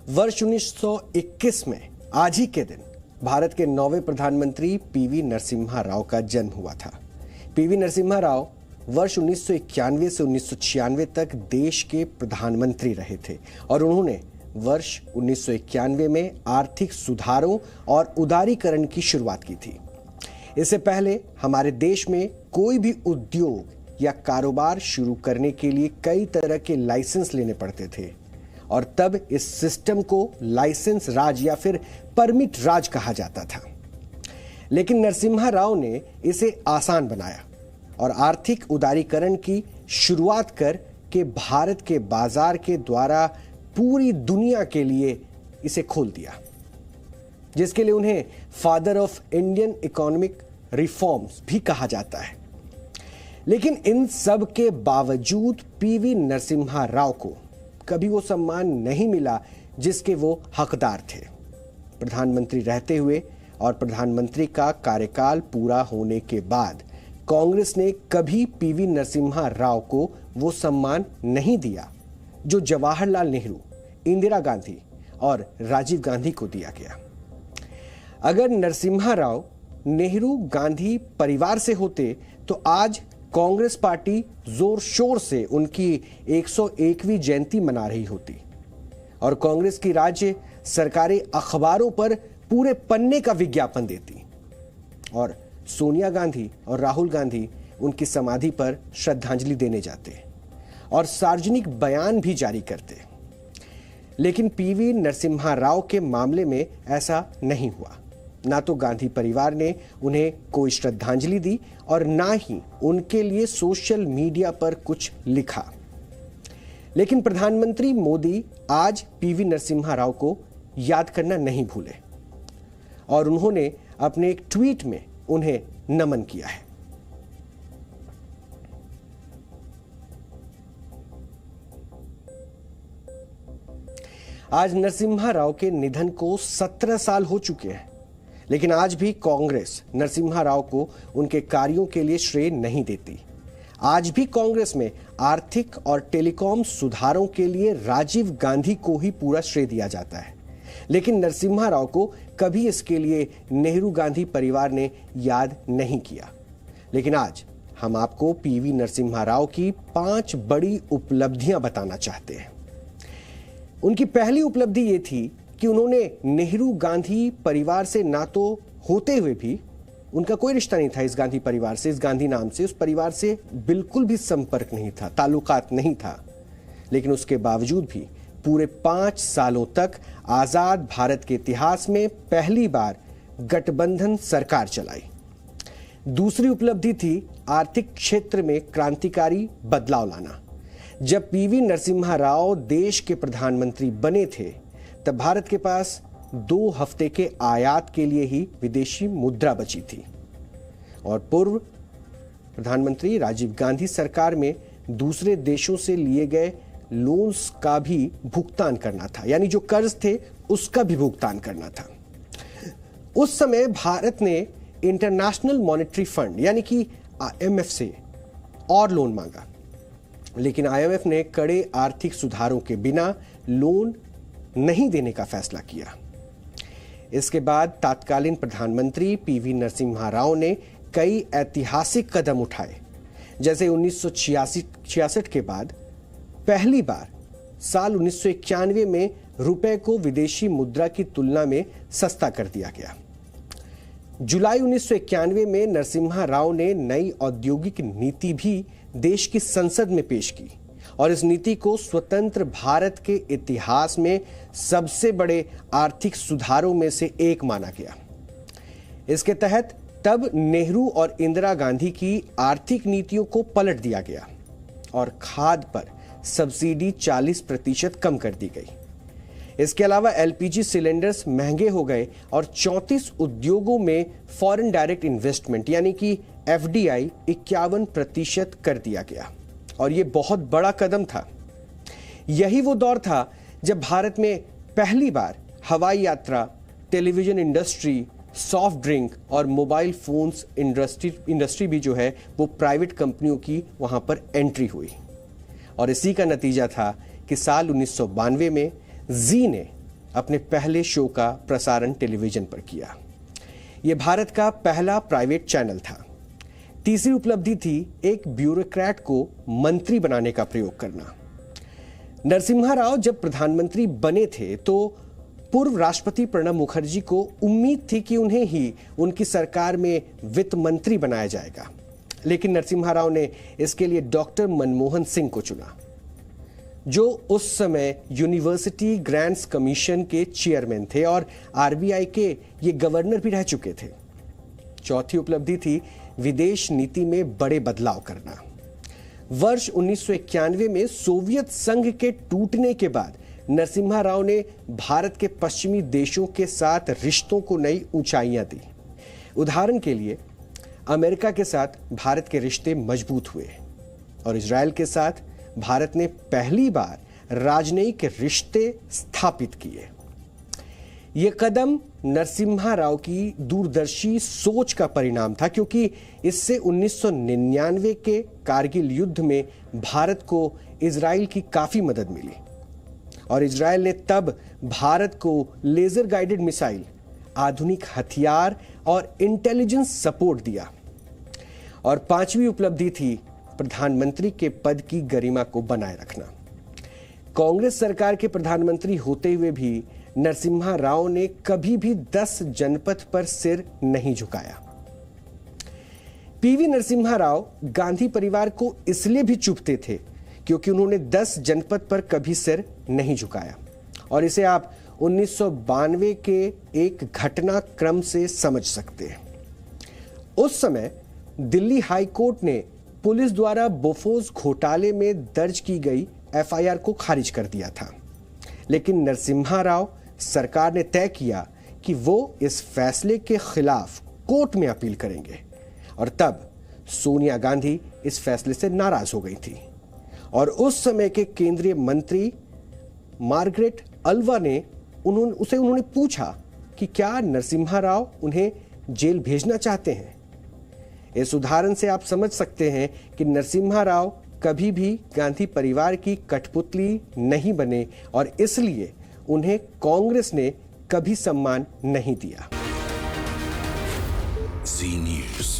वर्ष 1921 में आज ही के दिन भारत के 9वें प्रधानमंत्री पीवी नरसिम्हा राव का जन्म हुआ था। पीवी नरसिम्हा राव वर्ष 1991 से 1996 तक देश के प्रधानमंत्री रहे थे और उन्होंने वर्ष 1991 में आर्थिक सुधारों और उदारीकरण की शुरुआत की थी। इससे पहले हमारे देश में कोई भी उद्योग या कारोबार शुरू करने के लिए कई तरह के लाइसेंस लेने पड़ते थे और तब इस सिस्टम को लाइसेंस राज या फिर परमिट राज कहा जाता था। लेकिन नरसिम्हा राव ने इसे आसान बनाया और आर्थिक उदारीकरण की शुरुआत कर के भारत के बाजार के द्वारा पूरी दुनिया के लिए इसे खोल दिया, जिसके लिए उन्हें father of Indian economic reforms भी कहा जाता है। लेकिन इन सब के बावजूद पीवी नरसिम्हा राव को कभी वो सम्मान नहीं मिला जिसके वो हकदार थे। प्रधानमंत्री रहते हुए और प्रधानमंत्री का कार्यकाल पूरा होने के बाद कांग्रेस ने कभी पीवी नरसिम्हा राव को वो सम्मान नहीं दिया जो जवाहरलाल नेहरू, इंदिरा गांधी और राजीव गांधी को दिया गया। अगर नरसिम्हा राव नेहरू गांधी परिवार से होते तो आज कांग्रेस पार्टी जोर शोर से उनकी 101वीं जयंती मना रही होती और कांग्रेस की राज्य सरकारी अखबारों पर पूरे पन्ने का विज्ञापन देती और सोनिया गांधी और राहुल गांधी उनकी समाधि पर श्रद्धांजलि देने जाते और सार्वजनिक बयान भी जारी करते। लेकिन पीवी नरसिम्हा राव के मामले में ऐसा नहीं हुआ। ना तो गांधी परिवार ने उन्हें कोई श्रद्धांजलि दी और ना ही उनके लिए सोशल मीडिया पर कुछ लिखा। लेकिन प्रधानमंत्री मोदी आज पीवी नरसिम्हा राव को याद करना नहीं भूले और उन्होंने अपने एक ट्वीट में उन्हें नमन किया है। आज नरसिम्हा राव के निधन को 17 साल हो चुके हैं, लेकिन आज भी कांग्रेस नरसिम्हा राव को उनके कार्यों के लिए श्रेय नहीं देती। आज भी कांग्रेस में आर्थिक और टेलीकॉम सुधारों के लिए राजीव गांधी को ही पूरा श्रेय दिया जाता है, लेकिन नरसिम्हा राव को कभी इसके लिए नेहरू गांधी परिवार ने याद नहीं किया। लेकिन आज हम आपको पीवी नरसिम्हा राव की 5 बड़ी उपलब्धियां बताना चाहते हैं। उनकी पहली उपलब्धि ये थी कि उन्होंने नेहरू गांधी परिवार से ना तो होते हुए भी उनका कोई रिश्ता नहीं था इस गांधी परिवार से, इस गांधी नाम से, उस परिवार से बिल्कुल भी संपर्क नहीं था, ताल्लुकात नहीं था, लेकिन उसके बावजूद भी पूरे 5 सालों तक आजाद भारत के इतिहास में पहली बार गठबंधन सरकार चलाई। दूसरी उपलब्धि थी आर्थिक क्षेत्र में क्रांतिकारी बदलाव लाना। जब पीवी नरसिम्हा राव देश के प्रधानमंत्री बने थे तब भारत के पास 2 हफ्ते के आयात के लिए ही विदेशी मुद्रा बची थी और पूर्व प्रधानमंत्री राजीव गांधी सरकार में दूसरे देशों से लिए गए लोन्स का भी भुगतान करना था, यानी जो कर्ज थे उसका भी भुगतान करना था। उस समय भारत ने इंटरनेशनल मॉनेटरी फंड यानी कि IMF से और लोन मांगा, लेकिन IMF ने कड़े आर्थिक सुधारों के बिना लोन नहीं देने का फैसला किया। इसके बाद तत्कालीन प्रधानमंत्री पीवी नरसिम्हा राव ने कई ऐतिहासिक कदम उठाए, जैसे 1966 के बाद पहली बार साल 1991 में रुपए को विदेशी मुद्रा की तुलना में सस्ता कर दिया गया। जुलाई 1991 में नरसिम्हा राव ने नई औद्योगिक नीति भी देश की संसद में पेश की और इस नीति को स्वतंत्र भारत के इतिहास में सबसे बड़े आर्थिक सुधारों में से एक माना गया। इसके तहत तब नेहरू और इंदिरा गांधी की आर्थिक नीतियों को पलट दिया गया और खाद्य पर सब्सिडी 40% कम कर दी गई। इसके अलावा LPG सिलेंडर्स महंगे हो गए और 34 उद्योगों में फॉरेन डायरेक्ट इन्वेस्टमेंट यानी कि FDI 51% कर दिया गया और यह बहुत बड़ा कदम था। यही वो दौर था जब भारत में पहली बार हवाई यात्रा, टेलीविजन इंडस्ट्री, सॉफ्ट ड्रिंक और मोबाइल फोन्स इंडस्ट्री भी जो है वो प्राइवेट कंपनियों की वहां पर एंट्री हुई और इसी का नतीजा था कि साल 1992 में जी ने अपने पहले शो का प्रसारण टेलीविजन पर किया। यह भारत का पहला प्राइवेट चैनल था। तीसरी उपलब्धि थी एक ब्यूरोक्रेट को मंत्री बनाने का प्रयोग करना। नरसिम्हा राव जब प्रधानमंत्री बने थे तो पूर्व राष्ट्रपति प्रणब मुखर्जी को उम्मीद थी कि उन्हें ही उनकी सरकार में वित्त मंत्री बनाया जाएगा, लेकिन नरसिम्हा राव ने इसके लिए डॉक्टर मनमोहन सिंह को चुना, जो उस समय यूनिवर्सिटी ग्रांट्स कमीशन के चेयरमैन थे और आरबीआई के ये गवर्नर भी रह चुके थे। चौथी उपलब्धि थी विदेश नीति में बड़े बदलाव करना। वर्ष 1991 में सोवियत संघ के टूटने के बाद नरसिम्हा राव ने भारत के पश्चिमी देशों के साथ रिश्तों को नई ऊंचाइयां दी। उदाहरण के लिए अमेरिका के साथ भारत के रिश्ते मजबूत हुए और इजराइल के साथ भारत ने पहली बार राजनयिक रिश्ते स्थापित किए। यह कदम नरसिम्हा राव की दूरदर्शी सोच का परिणाम था, क्योंकि इससे 1999 के कारगिल युद्ध में भारत को इजराइल की काफी मदद मिली और इजराइल ने तब भारत को लेजर गाइडेड मिसाइल, आधुनिक हथियार और इंटेलिजेंस सपोर्ट दिया। और पांचवी उपलब्धि थी प्रधानमंत्री के पद की गरिमा को बनाए रखना। कांग्रेस सरकार के प्रधानमंत्री होते हुए भी नरसिम्हा राव ने कभी भी 10 जनपद पर सिर नहीं झुकाया। पीवी नरसिम्हा राव गांधी परिवार को इसलिए भी चुभते थे क्योंकि उन्होंने 10 जनपद पर कभी सिर नहीं झुकाया, और इसे आप 1992 के एक घटनाक्रम से समझ सकते हैं। उस समय दिल्ली हाई कोर्ट ने पुलिस द्वारा बोफोर्स घोटाले में दर्ज की गई एफआईआर को खारिज कर दिया था, लेकिन नरसिम्हा राव सरकार ने तय किया कि वो इस फैसले के खिलाफ कोर्ट में अपील करेंगे, और तब सोनिया गांधी इस फैसले से नाराज हो गई थी और उस समय के केंद्रीय मंत्री मार्गरेट अल्वा ने उन्होंने पूछा कि क्या नरसिम्हा राव उन्हें जेल भेजना चाहते हैं। इस उदाहरण से आप समझ सकते हैं कि नरसिम्हा राव कभी भी गांधी परिवार की कठपुतली नहीं बने और इसलिए उन्हें कांग्रेस ने कभी सम्मान नहीं दिया। जी न्यूज़।